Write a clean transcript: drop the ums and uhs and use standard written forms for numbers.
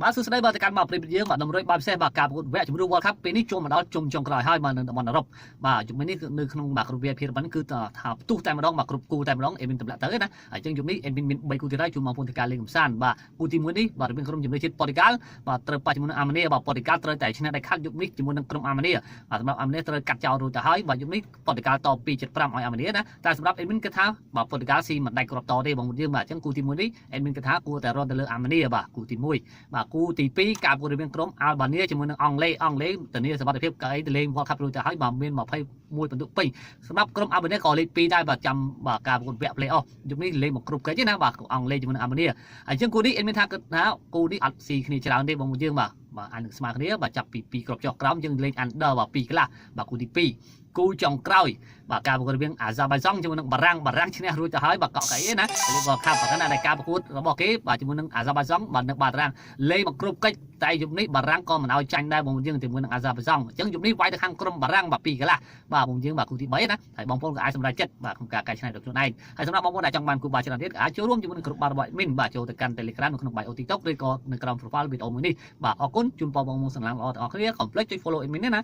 បាទសួស្តីបាទទៅកាន់មកប្រិយយើងបាទតម្រុយបាទពិសេសបាទការប្រកួតវគ្គជម្រុះ World Cup ពេលនេះចូលមកដល់ជុំចុងក្រោយហើយមកនៅតំបន់អឺរ៉ុបបាទជុំនេះគឺនៅក្នុងបាទក្រុម VIP របស់នេះគឺថាផ្ទុះតែម្ដងបាទគ្រប់គូតែម្ដងអេមីនតម្លាក់ទៅណាហើយចឹងជុំនេះអេមីនមាន3គូទៀតហើយជួមមកពុនទៅការលេងកំសាន្តបាទគូទី1នេះបាទរវាងក្រុមជំនឿជាតិប៉ូទុយហ្គាល់បាទត្រូវប៉ះជាមួយនឹងអាមេនីបាទប៉ូទុយហ្គាល់ត្រូវតែឈ្នះដាច់ខាត់យុគនេះជាមួយនឹងក្រុមអាមេនីបាទសម្រាប់អាមេនីត្រូវកាត់ចោលរួចទៅហើយបាទយុគនេះប៉ូទុយហ្គាល់ត2-7-5ឲ្យអាមេនីណាតែសម្រាប់អេមីនគិតថាបាទប៉ូទុយហ្គាល់ស៊ីមិនដាច់គ្រាប់តទេបងប្អូនយើងបាទចឹងគូទី1នេះអេមីនគិតថាគួរតែរត់ទៅលើអាមេនីបាទគូទី1បាទគូទី2ការប្រកួតរវាងក្រុមអាល់បានីជាមួយនឹងអង់គ្លេសធានាសុវត្ថិភាពកៅអីទៅលេង World Cup រួចទៅហើយបាទមាន21ពិន្ទុពេញសម្រាប់ក្រុមអាល់បានីក៏លេខ2ដែរបាទចាំបាទការប្រកួតវគ្គ Play Off យុគនេះលេងមកគ្រប់កិច្ចណាបាទអង់គ្លេសជាមួយនឹងអាល់បានីហើយចឹងគូនេះអេមីនថាគិតថាគូនេះអត់ស៊ីគ្នាច្រើនទេបងប្អូនយើងបាទអាននឹងស្មើគ្នាបាទចាប់ពី2គ្រាប់ចុះក្រោមយើងលេង under បាទ2កន្លះបាទគូទី2គូចុងក្រោយបាទការប្រកួតរវាងអាហ្សាបៃសង់ជាមួយនឹងបារាំងឈ្នះរួចទៅហើយបាទកក់កៅអីណាលេង World Cup ប៉ុន្តែការប្រកួតរបស់គេបាទជាមួយនឹងអាហ្សាបៃសង់បាទនៅបារាំងលេងមកគ្រប់កិច្ចតែយុគនេះបារាំងក៏មិនឲ្យចាញ់ដែរបងប្អូនយើងជាមួយនឹងអាហ្សាបៃសង់អញ្ចឹងយុគនេះវាយទៅខាងក្រុមបារាំងបាទ2កន្លះបាទបងប្អូនយើងបាទគូទី3ណាហើយបងប្អូនក៏អាចសម្រេចចិត្តបាទក្នុងការកែច្នៃដោយខ្លួនឯងហើយសម្រាប់បងប្អូនដែលចង់បានគូបាច្រើនទៀតអាចចូលរួមជាមួយនឹងក្រុមបាល់របស់ admin បាទចូលទៅកាន់ Telegram នៅក្នុង bio TikTok ឬក៏នៅក្រោម profile វីដេអូមួយនេះបាទអរគុណជូនបងប្អូនសំឡាងល្អទាំងអស់គ្នាកុំភ្លេចចុច follow admin ណា